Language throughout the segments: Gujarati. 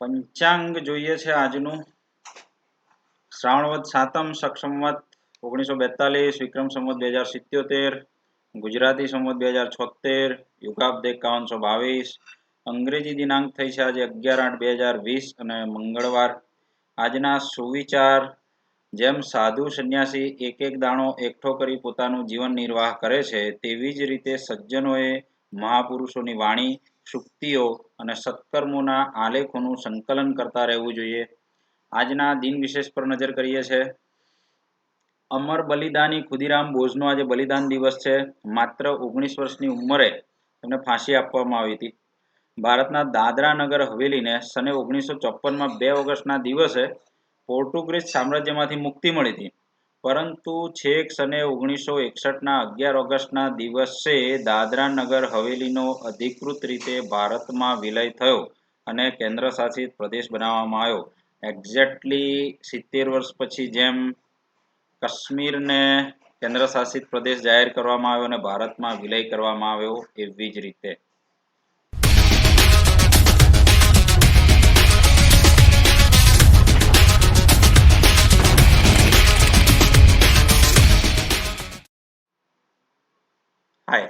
પંચાંગ જોઈએ છે આજનું શ્રાવણવદ સાતમ સક્ષમવત 1942 વિક્રમ સંવત 2077 ગુજરાતી સંવત 2076 યુગાબ્દ 5122 અંગ્રેજી દિનાંક થઈ છે આજે 11/8/2020 અને મંગળવાર આજના સુવિચાર જેમ સાધુ સંન્યાસી એક એક દાણો એકઠો કરી પોતાનું જીવન નિર્વાહ કરે છે તેવી જ રીતે સજ્જનોએ મહાપુરુષોની વાણી સુક્તિઓ અને સત્કર્મોના આલેખોનું સંકલન કરતા રહેવું જોઈએ। આજના દિન વિશેષ પર નજર કરીએ છે। અમર બલિદાની ખુદીરામ બોઝનો આજે બલિદાન દિવસ છે। માત્ર 19 વર્ષની ઉંમરે તેમને ફાંસી આપવામાં આવી હતી। ભારતના દાદરા નગર હવેલીને સને 1954માં 2 ઓગસ્ટના દિવસે પોર્ટુગીઝ સામ્રાજ્યમાંથી મુક્તિ મળી હતી, પરંતુ છેક સને 1961ના 11 ઓગસ્ટના દિવસે દાદરા નગર હવેલીનો અધિકૃત રીતે ભારતમાં વિલય થયો અને કેન્દ્ર શાસિત પ્રદેશ બનાવવામાં આવ્યો। એક્ઝેક્ટલી 70 વર્ષ પછી જેમ કાશ્મીરને કેન્દ્ર શાસિત પ્રદેશ જાહેર કરવામાં આવ્યો અને ભારતમાં વિલય કરવામાં આવ્યો એવી જ રીતે હાય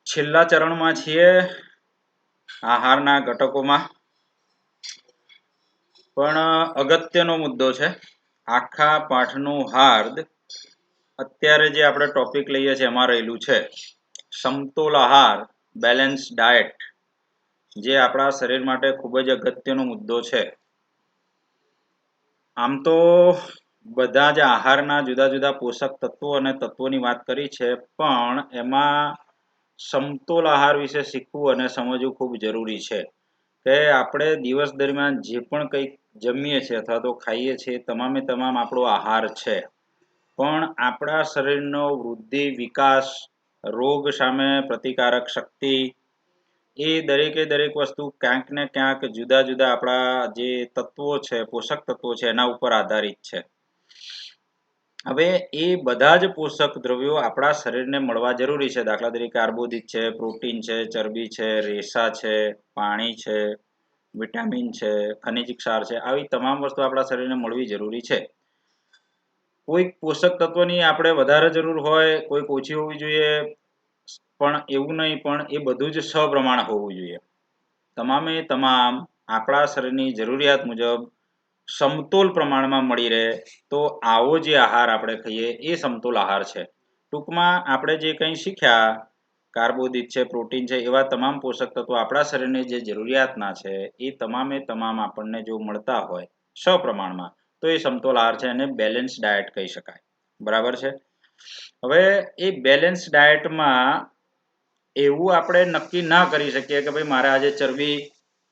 છેલ્લા ચરણમાં છીએ આહારના ઘટકોમાં, પણ અગત્યનો મુદ્દો છે। આખા પાઠનું હાર્દ અત્યારે જે આપણે ટોપિક લઈએ છીએ એમાં રહેલું છે સમતોલ આહાર, બેલેન્સ ડાયટ, જે આપણા શરીર માટે ખૂબ જ અગત્યનો મુદ્દો છે। આમ તો બધા જ આહારના જુદા જુદા પોષક તત્વો અને તત્વોની વાત કરી છે, પણ એમાં સમતોલ આહાર વિશે શીખવું અને સમજવું ખૂબ જરૂરી છે કે આપણે દિવસ દરમિયાન જે પણ કંઈક જમીએ છીએ અથવા તો ખાઈએ છીએ તમામે તમામ આપણો આહાર છે, પણ આપણા શરીરનો વૃદ્ધિ, વિકાસ, રોગ સામે પ્રતિકારક શક્તિ એ દરેકે દરેક વસ્તુ ક્યાંક ને ક્યાંક જુદા જુદા આપણા જે તત્વો છે, પોષક તત્વો છે એના ઉપર આધારિત છે। હવે એ બધા જ પોષક દ્રવ્યો આપણા શરીરને મળવા જરૂરી છે। દાખલા તરીકે કાર્બોદિત છે, પ્રોટીન છે, ચરબી છે, રેસા છે, પાણી છે, વિટામિન છે, ખનિજ ક્ષાર છે, આવી તમામ વસ્તુ આપણા શરીરને મળવી જરૂરી છે। કોઈક પોષક તત્વની આપણે વધારે જરૂર હોય, કોઈક ઓછી હોવી જોઈએ, પણ એવું નહીં, પણ એ બધું જ સપ્રમાણ હોવું જોઈએ। તમામે તમામ આપણા શરીરની જરૂરિયાત મુજબ સમતોલ પ્રમાણમાં મળી રહે તો આવો જે આહાર આપણે ખાઈએ એ સમતોલ આહાર છે। ટૂંકમાં આપણે જે કંઈ શીખ્યા કાર્બોદિત છે, પ્રોટીન છે, એવા તમામ પોષક તત્વો આપણા શરીરની જે જરૂરિયાતના છે એ તમામે તમામ આપણને જો મળતા હોય સપ્રમાણમાં તો એ સમતોલ આહાર છે, અને બેલેન્સ ડાયટ કહી શકાય। બરાબર છે। હવે એ બેલેન્સ ડાયટમાં એવું આપણે નક્કી ના કરી શકીએ કે ભાઈ મારે આજે ચરબી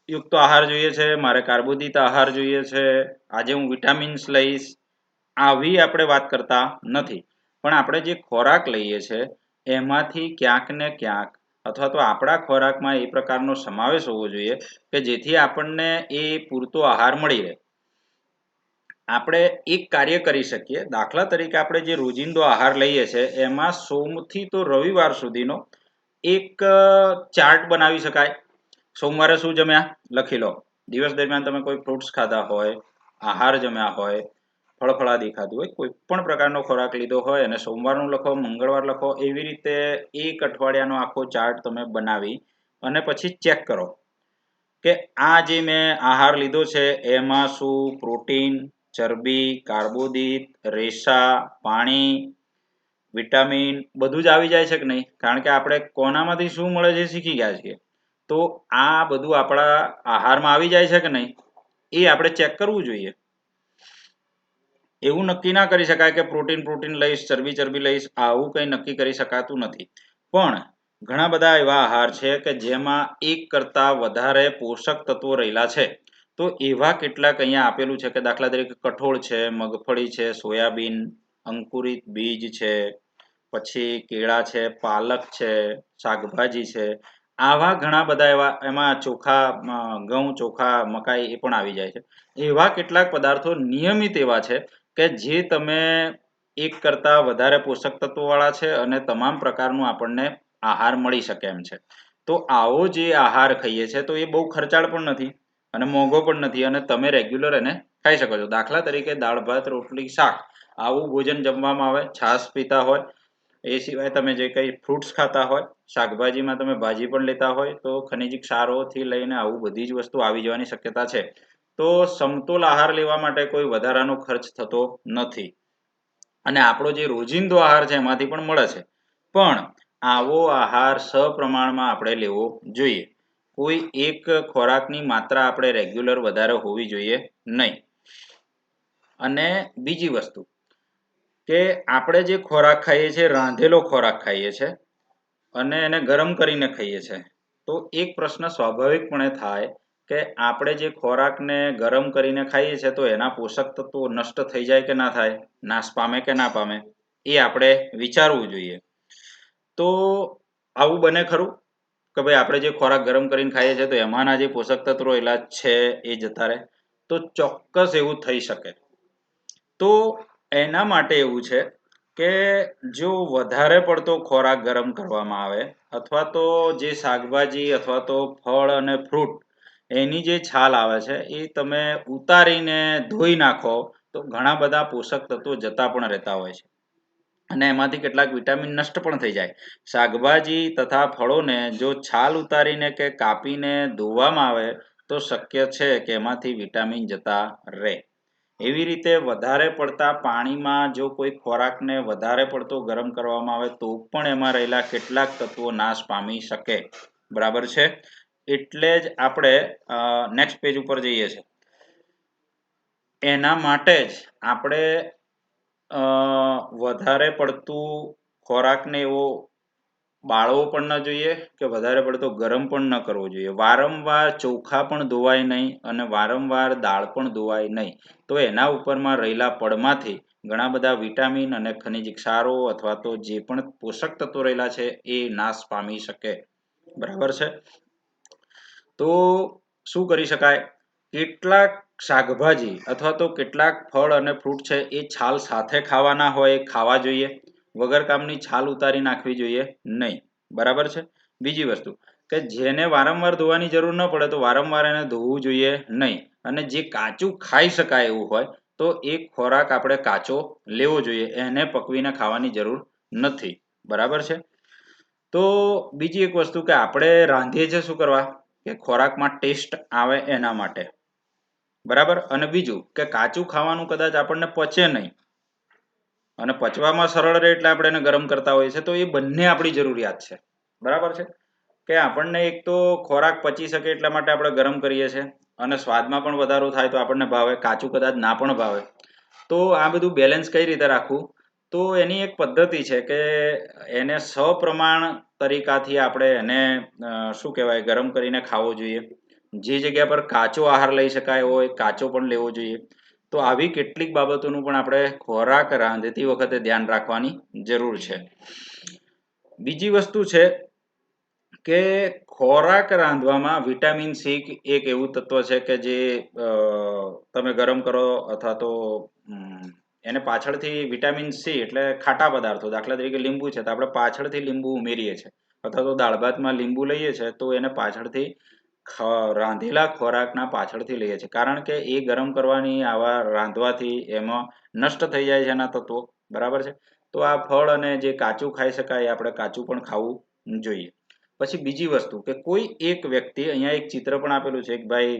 યુક્ત આહાર જોઈએ છે, મારે કાર્બોદિત આહાર જોઈએ છે, આજે હું વિટામિન્સ લઈશ, આવી આપણે વાત કરતા નથી, પણ આપણે જે ખોરાક લઈએ છે એમાંથી ક્યાંક ને ક્યાંક અથવા તો આપણા ખોરાકમાં એ પ્રકારનો સમાવેશ હોવો જોઈએ કે જેથી આપણને એ પૂરતો આહાર મળી રહે। આપણે એક કાર્ય કરી શકીએ, દાખલા તરીકે આપણે જે રોજિંદો આહાર લઈએ છીએ એમાં સોમથી તો રવિવાર સુધીનો એક ચાર્ટ બનાવી શકાય। સોમવારે શું જમ્યા લખી લો, દિવસ દરમિયાન તમે કોઈ ફ્રૂટ્સ ખાધા હોય, આહાર જમ્યા હોય, ફળફળાદી ખાધું હોય, કોઈ પણ પ્રકારનો ખોરાક લીધો હોય અને સોમવારનું લખો, મંગળવાર લખો, એવી રીતે એક અઠવાડિયાનો આખો ચાર્ટ તમે બનાવી અને પછી ચેક કરો કે આ જે મેં આહાર લીધો છે એમાં શું પ્રોટીન, ચરબી, કાર્બોદિત, રેસા, પાણી, વિટામિન બધું જ આવી જાય છે કે નહીં, કારણ કે આપણે કોનામાંથી શું મળે છે શીખી ગયા છીએ, તો આ બધું આપણા આહારમાં આવી જાય છે કે નહીં એ આપણે ચેક કરવું જોઈએ। એવું નક્કી ના કરી શકાય કે પ્રોટીન લઈશ, ચરબી લઈશ, આવું કંઈ નક્કી કરી શકાતું નથી, પણ ઘણા બધા એવા આહાર છે કે જેમાં એક કરતા વધારે પોષક તત્વો રહેલા છે। તો એવા કેટલાક અહીંયા આપેલું છે કે દાખલા તરીકે કઠોળ છે, મગફળી છે, સોયાબીન, અંકુરિત બીજ છે, પછી કેળા છે, પાલક છે, શાકભાજી છે, આવા ઘણા બધા એવા એમાં ચોખા, ઘઉં, ચોખા, મકાઈ એ પણ આવી જાય છે। એવા કેટલાક પદાર્થો નિયમિત એવા છે કે જે તમે એક કરતા વધારે પોષક તત્વો વાળા છે અને તમામ પ્રકારનું આપણને આહાર મળી શકે એમ છે। તો આવો જે આહાર ખાઈએ છીએ તો એ બહુ ખર્ચાળ પણ નથી અને મોંઘો પણ નથી અને તમે રેગ્યુલર એને ખાઈ શકો છો. દાખલા તરીકે દાળ ભાત રોટલી શાક આવું ભોજન જમવામાં આવે, છાશ પીતા હોય, એ સિવાય તમે જે કંઈ ફ્રૂટ્સ ખાતા હોય, શાકભાજીમાં તમે ભાજી પણ લેતા હોય તો ખનિજ ક્ષારોથી લઈને આવું બધી જ વસ્તુ આવી જવાની શક્યતા છે. તો સમતોલ આહાર લેવા માટે કોઈ વધારાનો ખર્ચ થતો નથી અને આપણો જે રોજિંદો આહાર છે એમાંથી પણ મળે છે. પણ આવો આહાર સપ્રમાણમાં આપણે લેવો જોઈએ. કોઈ એક ખોરાકની માત્રા આપણે રેગ્યુલર વધારે હોવી જોઈએ નહીં. અને બીજી વસ્તુ કે આપણે જે ખોરાક ખાઈએ છીએ રાંધેલો ખોરાક ખાઈએ છીએ અને એને ગરમ કરીને ખાઈએ છીએ તો એક પ્રશ્ન સ્વાભાવિકપણે થાય કે આપણે જે ખોરાકને ગરમ કરીને ખાઈએ છીએ તો એના પોષક તત્વો નષ્ટ થઈ જાય કે ના થાય, નાશ પામે કે ના પામે, એ આપણે વિચારવું જોઈએ. તો આવું બને ખરું કે ભાઈ આપણે જે ખોરાક ગરમ કરીને ખાઈએ છીએ તો એમાંના જે પોષક તત્વો રહેલા છે એ જતા રહે? તો ચોક્કસ એવું થઈ શકે. તો એના માટે એવું છે કે જો વધારે પડતો ખોરાક ગરમ કરવામાં આવે અથવા તો જે શાકભાજી અથવા તો ફળ અને ફ્રૂટ એની જે છાલ આવે છે એ તમે ઉતારીને ધોઈ નાખો તો ઘણા બધા પોષક તત્વો જતા પણ રહેતા હોય છે અને એમાંથી કેટલાક વિટામિન નષ્ટ પણ થઈ જાય. શાકભાજી તથા ફળોને જો છાલ ઉતારીને કે કાપીને ધોવામાં આવે તો શક્ય છે કે એમાંથી વિટામિન જતા રહે. એવી રીતે વધારે પડતા પાણીમાં જો કોઈ ખોરાકને વધારે પડતો ગરમ કરવામાં આવે તો પણ એમાં રહેલા કેટલાક તત્વો નાશ પામી શકે. બરાબર છે? એટલે જ આપણે નેક્સ્ટ પેજ ઉપર જઈએ છીએ. એના માટે જ આપણે વધારે પડતું ખોરાકને એવો બાળવો પણ ન જોઈએ કે વધારે પડતો ગરમ પણ ન કરવો જોઈએ. વારંવાર ચોખા પણ ધોવાય નહીં અને વારંવાર દાળ પણ ધોવાય નહીં. તો એના ઉપરમાં રહેલા પડમાંથી ઘણા બધા વિટામિન અને ખનિજ ક્ષારો અથવા તો જે પણ પોષક તત્વો રહેલા છે એ નાશ પામી શકે. બરાબર છે? તો શું કરી શકાય? કેટલાક શાકભાજી અથવા તો કેટલાક ફળ અને ફ્રૂટ છે એ છાલ સાથે ખાવાના હોય ખાવા જોઈએ. વગર કામની છાલ ઉતારી નાખવી જોઈએ નહીં. બરાબર છે? બીજી વસ્તુ કે જેને વારંવાર ધોવાની જરૂર ન પડે તો વારંવાર એને ધોવું જોઈએ નહીં. અને જે કાચું ખાઈ શકાય એવું હોય તો એ ખોરાક આપણે કાચો લેવો જોઈએ. એને પકવીને ખાવાની જરૂર નથી. બરાબર છે? તો બીજી એક વસ્તુ કે આપણે રાંધીએ છીએ શું કરવા? કે ખોરાકમાં ટેસ્ટ આવે એના માટે. બરાબર? અને બીજું કે કાચું ખાવાનું કદાચ આપણને પચે નહીં અને પચવામાં સરળ રહે એટલે આપણે એને ગરમ કરતા હોઈએ છીએ તો એ બંને આપણી જરૂરિયાત છે. બરાબર છે? કે આપણને એક તો ખોરાક પચી શકે એટલા માટે આપણે ગરમ કરીએ છીએ અને સ્વાદમાં પણ વધારો થાય તો આપણને ભાવે, કાચું કદાચ ના પણ ભાવે. તો આ બધું બેલેન્સ કઈ રીતે રાખવું? તો એની એક પદ્ધતિ છે કે એને સપ્રમાણ તરીકાથી આપણે એને શું કહેવાય ગરમ કરીને ખાવો જોઈએ. જે જગ્યા પર કાચો આહાર લઈ શકાય હોય કાચો પણ લેવો જોઈએ. તો આવી કેટલીક બાબતોનું પણ આપણે ખોરાક રાંધતી વખતે ધ્યાન રાખવાની જરૂર છે. બીજી વસ્તુ છે કે ખોરાક રાંધવામાં વિટામિન સી એક એવું તત્વ છે કે જે તમે ગરમ કરો અથવા તો એને પાછળથી વિટામિન સી એટલે ખાટા પદાર્થો દાખલા તરીકે લીંબુ છે તો આપણે પાછળથી લીંબુ ઉમેરીએ છીએ અથવા તો દાળ ભાતમાં લીંબુ લઈએ છીએ તો એને પાછળથી રાંધેલા ખોરાકના પાછળથી લઈએ છીએ કારણ કે એ ગરમ કરવાની આવા રાંધવાથી એમાં નષ્ટ થઈ જાય છે એના તત્વો. બરાબર છે? તો આ ફળ અને જે કાચું ખાઈ શકાય આપણે કાચું પણ ખાવું જોઈએ. પછી બીજી વસ્તુ કે કોઈ એક વ્યક્તિ અહીંયા એક ચિત્ર પણ આપેલું છે એક ભાઈ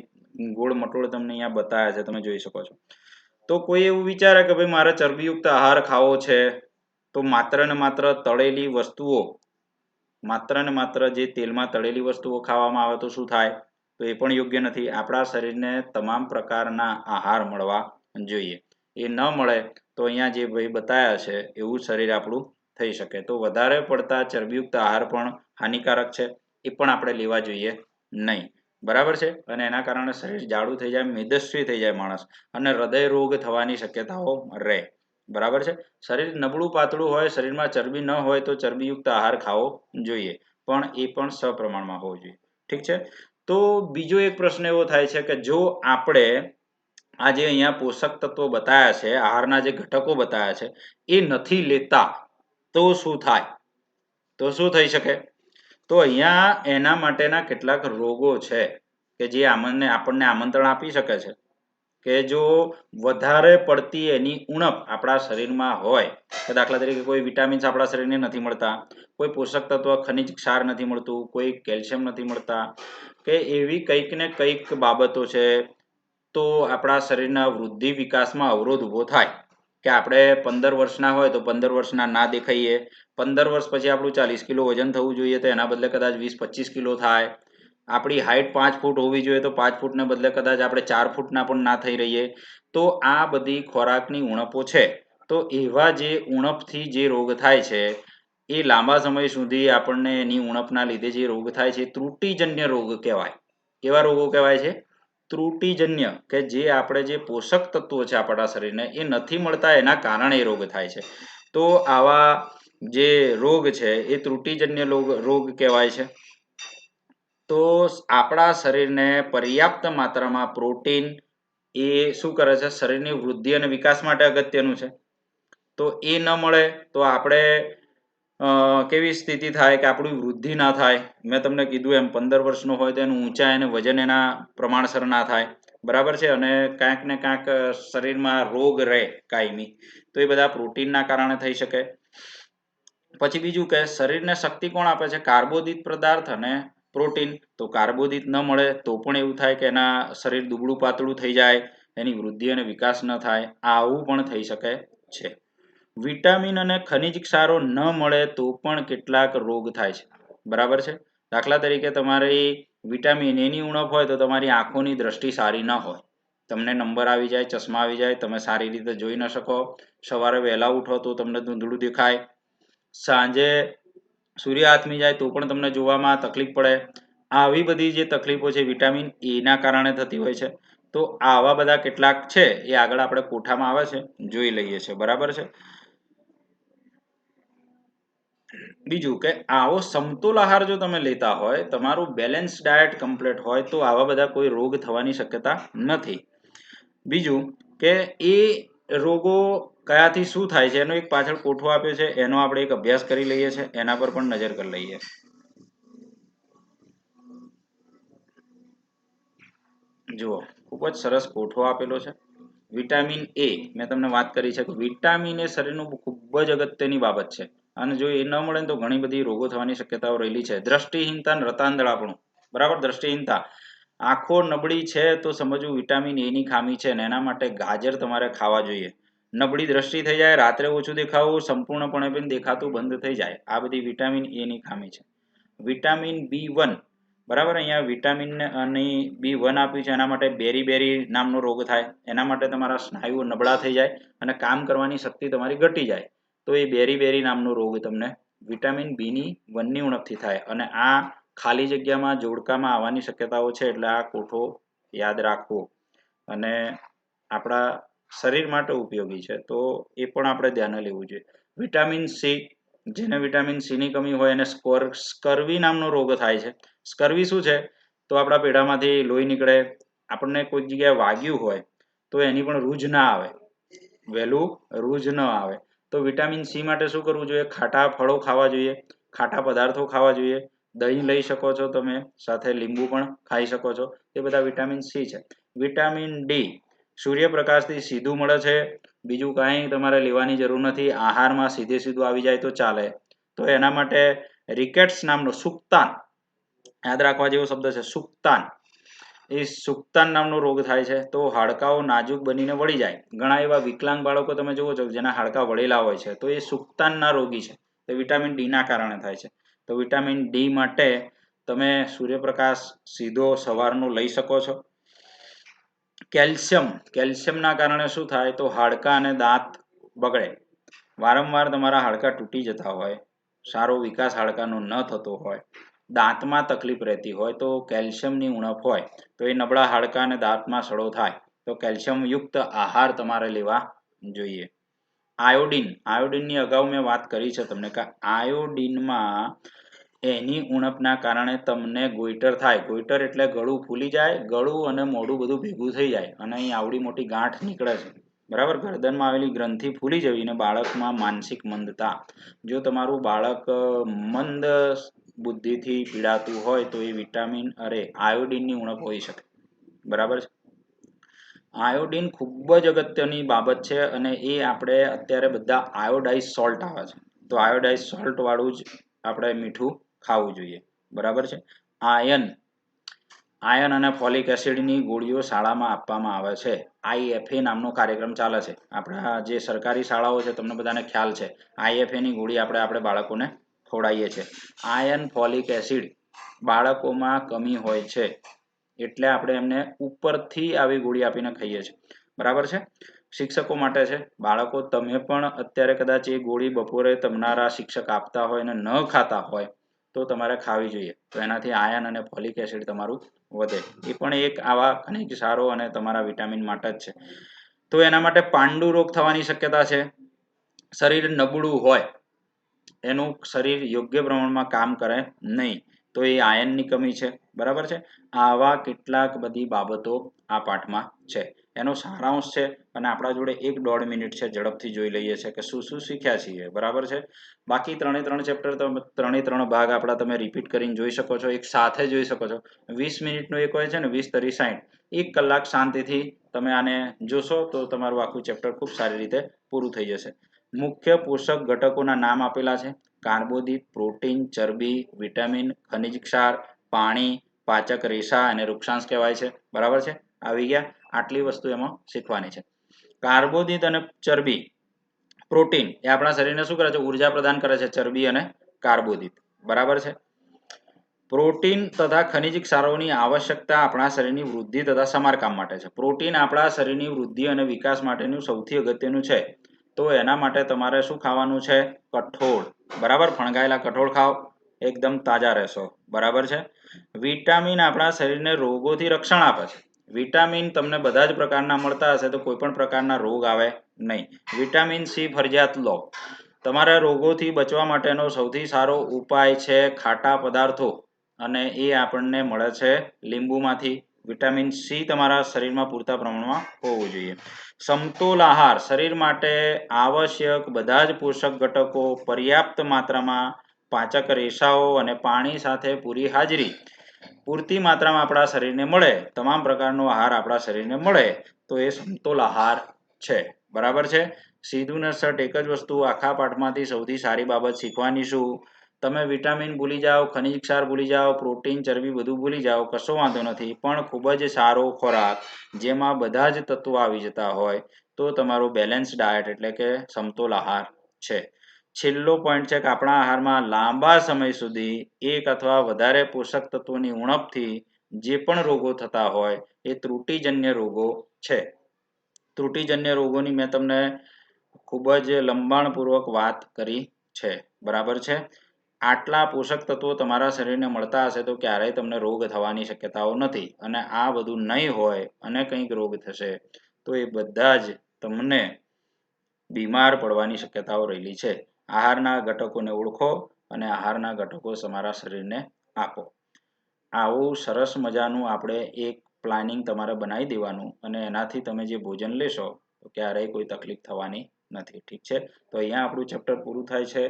ગોળ મટોળ તમને અહીંયા બતાવ્યા છે તમે જોઈ શકો છો. તો કોઈ એવું વિચારે કે ભાઈ મારે ચરબીયુક્ત આહાર ખાવો છે તો માત્ર ને માત્ર તળેલી વસ્તુઓ માત્ર ને માત્ર જે તેલમાં તળેલી વસ્તુઓ ખાવામાં આવે તો શું થાય? તો એ પણ યોગ્ય નથી. આપણા શરીરને તમામ પ્રકારના આહાર મળવા જોઈએ. એ ન મળે તો અહીંયા જે ભાઈ બતાવ્યા છે એવું શરીર આપણું થઈ શકે. તો વધારે પડતા ચરબીયુક્ત આહાર પણ હાનિકારક છે. એ પણ આપણે લેવા જોઈએ નહીં. બરાબર છે? અને એના કારણે શરીર જાડું થઈ જાય, મેદસ્વી થઈ જાય માણસ અને હૃદય રોગ થવાની શક્યતાઓ રહે. બરાબર છે? શરીર નબળું પાતળું હોય, શરીરમાં ચરબી ન હોય તો ચરબીયુક્ત આહાર ખાવો જોઈએ. પણ એ પણ સપ્રમાણમાં હોવો જોઈએ. ઠીક છે? તો બીજો એક પ્રશ્ન એવો થાય છે કે જો આપણે આ જે અહીંયા પોષક તત્વો બતાવ્યા છે, આહારના જે ઘટકો બતાવ્યા છે એ નથી લેતા તો શું થાય? તો શું થઈ શકે? તો અહીંયા એના માટેના કેટલાક રોગો છે કે જે આપણને આમંત્રણ આપી શકે છે કે જો વધારે પડતી એની ઉણપ આપણા શરીરમાં હોય કે દાખલા તરીકે કોઈ વિટામિન્સ આપણા શરીરને નથી મળતા, કોઈ પોષક તત્વ ખનિજ ક્ષાર નથી મળતું, કોઈ કેલ્શિયમ નથી મળતા કે એવી કંઈક ને કંઈક બાબતો છે તો આપણા શરીરના વૃદ્ધિ વિકાસમાં અવરોધ ઊભો થાય કે આપણે 15 વર્ષના હોય તો 15 વર્ષના ના દેખાઈએ, 15 વર્ષ પછી આપણું 40 કિલો વજન થવું જોઈએ તો એના બદલે કદાચ 20-25 કિલો થાય, આપણી હાઈટ 5 ફૂટ હોવી જોઈએ તો 5 ફૂટને બદલે કદાચ આપણે 4 ફૂટના પણ ના થઈ રહીએ. તો આ બધી ખોરાકની ઉણપો છે. તો એવા જે ઉણપથી જે રોગ થાય છે એ લાંબા સમય સુધી આપણને એની ઉણપના લીધે જે રોગ થાય છે ત્રુટિજન્ય રોગ કહેવાય. કેવા રોગો કહેવાય છે? ત્રુટિજન્ય, કે જે આપણે જે પોષક તત્વો છે આપણા શરીરને એ નથી મળતા એના કારણે રોગ થાય છે. તો આવા જે રોગ છે એ ત્રુટિજન્ય રોગ કહેવાય છે. તો આપણા શરીરને પર્યાપ્ત માત્રામાં પ્રોટીન એ શું કરે છે? શરીરની વૃદ્ધિ અને વિકાસ માટે અગત્યનું છે. તો એ ન મળે તો આપણે કેવી સ્થિતિ થાય કે આપણી વૃદ્ધિ ના થાય. મેં તમને કીધું એમ 15 વર્ષનો હોય તો એનું ઊંચાઈ અને વજન એના પ્રમાણસર ના થાય, બરાબર છે, અને ક્યાંક ને ક્યાંક શરીરમાં રોગ રહે કાયમી, તો એ બધા પ્રોટીનના કારણે થઈ શકે. પછી બીજું કે શરીરને શક્તિ કોણ આપે છે? કાર્બોદિત પદાર્થ અને પ્રોટીન. તો કાર્બોદિત ન મળે તો પણ એવું થાય કે એના શરીર દુબળું પાતળું થઈ જાય, એની વૃદ્ધિ અને વિકાસ ન થાય, આવું પણ થઈ શકે છે. વિટામિન અને ખનિજ ક્ષારો ન મળે તો પણ કેટલાક રોગ થાય છે, બરાબર છે. દાખલા તરીકે તમારી વિટામિન એની ઉણપ હોય તો તમારી આંખોની દ્રષ્ટિ સારી ન હોય, તમને નંબર આવી જાય, ચશ્મા આવી જાય, તમે સારી રીતે જોઈ ન શકો, સવારે વહેલા ઉઠો તો તમને ધૂંધળું દેખાય, સાંજે સૂર્ય આથમી જાય તો પણ તમને જોવામાં તકલીફ પડે. આવી બધી જે તકલીફો છે વિટામિન એ ના કારણે થતી હોય છે. તો આવા બધા કેટલાક છે એ આગળ આપણે કોઠામાં આવે છે, જોઈ લઈએ છે, બરાબર છે. બીજું કે આવો સમતોલ આહાર જો તમે લેતા હોય, તમારું બેલેન્સ ડાયટ કમ્પ્લીટ હોય તો આવા બધા કોઈ રોગ થવાની શક્યતા નથી. બીજું કે એ રોગો કયાથી શું થાય છે એનો એક પાછળ કોઠો આપ્યો છે, એનો આપણે એક અભ્યાસ કરી લઈએ છે, એના પર પણ નજર કરી લઈએ. જુઓ, ખૂબ જ સરસ કોઠો આપેલો છે. વિટામિન એ, મેં તમને વાત કરી છે કે વિટામિન એ શરીરનું ખૂબ જ અગત્યની બાબત છે, અને જો એ ન મળે તો ઘણી બધી રોગો થવાની શક્યતાઓ રહેલી છે. દ્રષ્ટિહીનતા અને રતાંધળાપણું, બરાબર. દ્રષ્ટિહીનતા, આંખો નબળી છે તો સમજવું વિટામિન એ ની ખામી છે, અને એના માટે ગાજર તમારે ખાવા જોઈએ. નબળી દ્રષ્ટિ થઈ જાય, રાત્રે ઓછું દેખાવું, સંપૂર્ણપણે પણ દેખાતું બંધ થઈ જાય, આ બધી વિટામિન એ ની ખામી છે. વિટામિન B1, બરાબર, અહીંયા વિટામિન B1 આપ્યું છે, એના માટે બેરી નામનો રોગ થાય, એના માટે તમારા સ્નાયુઓ નબળા થઈ જાય અને કામ કરવાની શક્તિ તમારી ઘટી જાય. તો એ બેરી નામનો રોગ તમને વિટામિન B1 ની ઉણપથી થાય, અને આ ખાલી જગ્યામાં જોડકામાં આવવાની શક્યતાઓ છે, એટલે આ કોઠો યાદ રાખવો અને આપણા શરીર માટે ઉપયોગી છે, તો એ પણ આપણે ધ્યાને લેવું જોઈએ. વિટામિન સી, જેને વિટામિન સી ની કમી હોય એને સ્કર્વી નામનો રોગ થાય છે. સ્કર્વી શું છે? તો આપણા પેઢામાંથી લોહી નીકળે, આપણને કોઈ જગ્યાએ વાગ્યું હોય તો એની પણ રૂજ ના આવે, વહેલું રૂજ ન આવે. તો વિટામિન સી માટે શું કરવું જોઈએ? ખાટા ફળો ખાવા જોઈએ, ખાટા પદાર્થો ખાવા જોઈએ, દહીં લઈ શકો છો તમે, સાથે લીંબુ પણ ખાઈ શકો છો, એ બધા વિટામિન સી છે. વિટામિન ડી સૂર્યપ્રકાશથી સીધું મળે છે, બીજું કાંઈ તમારે લેવાની જરૂર નથી, આહારમાં સીધું આવી જાય તો ચાલે. તો એના માટે રિકેટ્સ નામનો સુક્તાન, યાદ રાખવા જેવો શબ્દ છે, સુક્તાન, એ સુક્તાન નામનો રોગ થાય છે. તો હાડકાઓ નાજુક બનીને વળી જાય, ઘણા એવા વિકલાંગ બાળકો તમે જુઓ છો જેના હાડકા વળેલા હોય છે, તો એ સુક્તાનના રોગી છે, તે વિટામિન ડી ના કારણે થાય છે. તો વિટામિન ડી માટે તમે સૂર્યપ્રકાશ સીધો સવારનો લઈ શકો છો. કેલ્શિયમના કારણે શું થાય? તો હાડકા અને દાંત બગડે, વારંવાર તમારા હાડકા તૂટી જતા હોય, સારો વિકાસ હાડકાનો ન થતો હોય, દાંતમાં તકલીફ રહેતી હોય, તો કેલ્શિયમની ઉણપ હોય તો એ નબળા હાડકા અને દાંતમાં સડો થાય, તો કેલ્શિયમ યુક્ત આહાર તમારે લેવા જોઈએ. આયોડિનની અગાઉ મેં વાત કરી છે તમને કે આયોડિનમાં એની ઉણપના કારણે તમને ગોઈટર થાય. ગોઈટર એટલે ગળું ફૂલી જાય, ગળું અને મોઢું બધું ભેગું થઈ જાય અને અહીં આવડી મોટી ગાંઠ નીકળે છે, બરાબર. ગરદનમાં આવેલી ગ્રંથિ ફૂલી જવી અને બાળકમાં માનસિક મંદતા. જો તમારું બાળક મંદ બુદ્ધિથી પીડાતું હોય તો એ વિટામિન આયોડિનની ઉણપ હોઈ શકે. બરાબર છે. આયોડિન ખૂબ જ અગત્યની બાબત છે અને એ આપણે અત્યારે બધા આયોડાઇઝ સોલ્ટ આવે છે, તો આયોડાઇઝ સોલ્ટ વાળું જ આપણે મીઠું ખાવું જોઈએ. બરાબર છે. આયન અને ફોલિક એસિડની ગોળીઓ શાળામાં આપવામાં આવે છે. IFA નામનો કાર્યક્રમ ચાલે છે. આપણા જે સરકારી શાળાઓ છે તમને બધાને ખ્યાલ છે. IFA ની ગોળી આપણે બાળકોને ખવડાવીએ છીએ. આયન ફોલિક એસિડ બાળકોમાં કમી હોય છે એટલે આપણે એમને ઉપરથી આવી ગોળી આપીને ખાઈએ છીએ. બરાબર છે. શિક્ષકો માટે છે. બાળકો તમે પણ અત્યારે કદાચ એ ગોળી બપોરે તમારા શિક્ષક આપતા હોય અને ન ખાતા હોય તો તમારે ખાવી જોઈએ. તો એનાથી આયન અને ફોલિક એસિડ તમારું વધે. એ પણ એક આવા ખનિજ સારો અને તમારા વિટામિન માટે જ છે. તો એના માટે પાંડુ રોગ થવાની શક્યતા છે. શરીર નબળું હોય, એનું શરીર યોગ્ય પ્રમાણમાં કામ કરે નહીં, તો એ આયનની કમી છે. બરાબર છે. આવા કેટલાક બધી બાબતો આ પાઠમાં છે. એનો સારાંશ છે અને આપણા જોડે 1-1.5 મિનિટ છે, ઝડપથી જોઈ લઈએ છે કે શું શું શીખ્યા છીએ. બરાબર છે. બાકી 3 ચેપ્ટર 3 ભાગ આપણા તમે રિપીટ કરીને જોઈ શકો છો, એક સાથે જોઈ શકો છો. 20 મિનિટનું એક હોય છે ને, 20, 30, 60, 1 કલાક શાંતિથી તમે આને જોશો તો તમારું આખું ચેપ્ટર ખૂબ સારી રીતે પૂરું થઈ જશે. મુખ્ય પોષક ઘટકોના નામ આપેલા છે. કાર્બોદિત, પ્રોટીન, ચરબી, વિટામિન, ખનિજ ક્ષાર, પાણી, પાચક રેશા અને વૃક્ષાંશ કહેવાય છે. બરાબર છે. આવી ગયા. આટલી વસ્તુ એમાં શીખવાની છે. કાર્બોદિત અને ચરબી, પ્રોટીન એ આપણા શરીરને શું કરે છે? ઉર્જા પ્રદાન કરે છે. ચરબી અને કાર્બોદિત. બરાબર છે. પ્રોટીન તથા ખનિજ ક્ષારોની આવશ્યકતા આપણા શરીરની વૃદ્ધિ તથા સમારકામ માટે છે. પ્રોટીન આપણા શરીરની વૃદ્ધિ અને વિકાસ માટેનું સૌથી અગત્યનું છે. તો એના માટે તમારે શું ખાવાનું છે? કઠોળ. બરાબર. ફણગાયેલા કઠોળ ખાઓ, એકદમ તાજા રહેશો. બરાબર છે. વિટામિન આપણા શરીરને રોગોથી રક્ષણ આપે છે. વિટામિન તમને બધા જ પ્રકારના મળતા હશે તો કોઈ પણ પ્રકારના રોગ આવે નહીં. વિટામિન સી ફરજિયાત લો. તમારા રોગોથી બચવા માટેનો સૌથી સારો ઉપાય છે ખાટા પદાર્થો, અને એ આપણને મળે છે લીંબુમાંથી. વિટામિન સી તમારા શરીરમાં પૂરતા પ્રમાણમાં હોવું જોઈએ. સમતોલ આહાર, શરીર માટે આવશ્યક બધા જ પોષક ઘટકો પર્યાપ્ત માત્રામાં, પાચક રેશાઓ અને પાણી સાથે પૂરી હાજરી, પૂરતી માત્રામાં આપણા શરીરને મળે, તમામ પ્રકારનો આહાર આપણા શરીરને મળે તો એ સમતોલ આહાર છે. બરાબર છે. સીધું ને સટ એક જ વસ્તુ આખા પાઠમાંથી સૌથી સારી બાબત શીખવાની શું? તમે વિટામિન ભૂલી જાઓ, ખનિજ ક્ષાર ભૂલી જાઓ, પ્રોટીન, ચરબી બધું ભૂલી જાઓ, કશો વાંધો નથી, પણ ખૂબ જ સારો ખોરાક જેમાં બધા જ તત્વો આવી જતા હોય તો તમારું બેલેન્સ ડાયટ એટલે કે સમતોલ આહાર છે. છેલ્લો પોઈન્ટ છે કે આપણા આહારમાં લાંબા સમય સુધી એક અથવા વધારે પોષક તત્વોની ઉણપથી જે પણ રોગો થતા હોય એ ત્રુટિજન્ય રોગો છે. ત્રુટિજન્ય રોગોની મેં તમને ખૂબ જ લંબાણપૂર્વક વાત કરી છે. બરાબર છે. આટલા પોષક તત્વો તમારા શરીરને મળતા હશે તો ક્યારેય તમને રોગ થવાની શક્યતાઓ નથી. અને આ બધું નહીં હોય અને કંઈક રોગ થશે તો એ બધા જ તમને બીમાર પડવાની શક્યતાઓ રહેલી છે. આહારના ઘટકોને ઓળખો અને આહારના ઘટકો તમારા શરીરને આપો. આવું સરસ મજાનું આપણે એક પ્લાનિંગ તમારે બનાવી દેવાનું અને એનાથી તમે જે ભોજન લેશો તો ક્યારેય કોઈ તકલીફ થવાની નથી. ઠીક છે. તો અહીંયા આપણું ચેપ્ટર પૂરું થાય છે.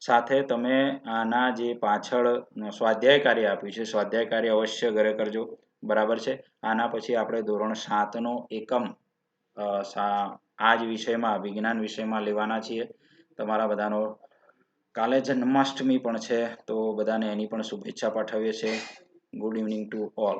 સાથે તમે આના જે પાછળ સ્વાધ્યાય કાર્ય આપ્યું છે, સ્વાધ્યાય કાર્ય અવશ્ય ઘરે કરજો. બરાબર છે. આના પછી આપણે ધોરણ 7નો એકમ આ જ વિષયમાં, વિજ્ઞાન વિષયમાં લેવાના છીએ. તમારા બધાનો કાલે જન્માષ્ટમી પણ છે તો બધાને એની પણ શુભેચ્છા પાઠવીએ છીએ. Good evening to all.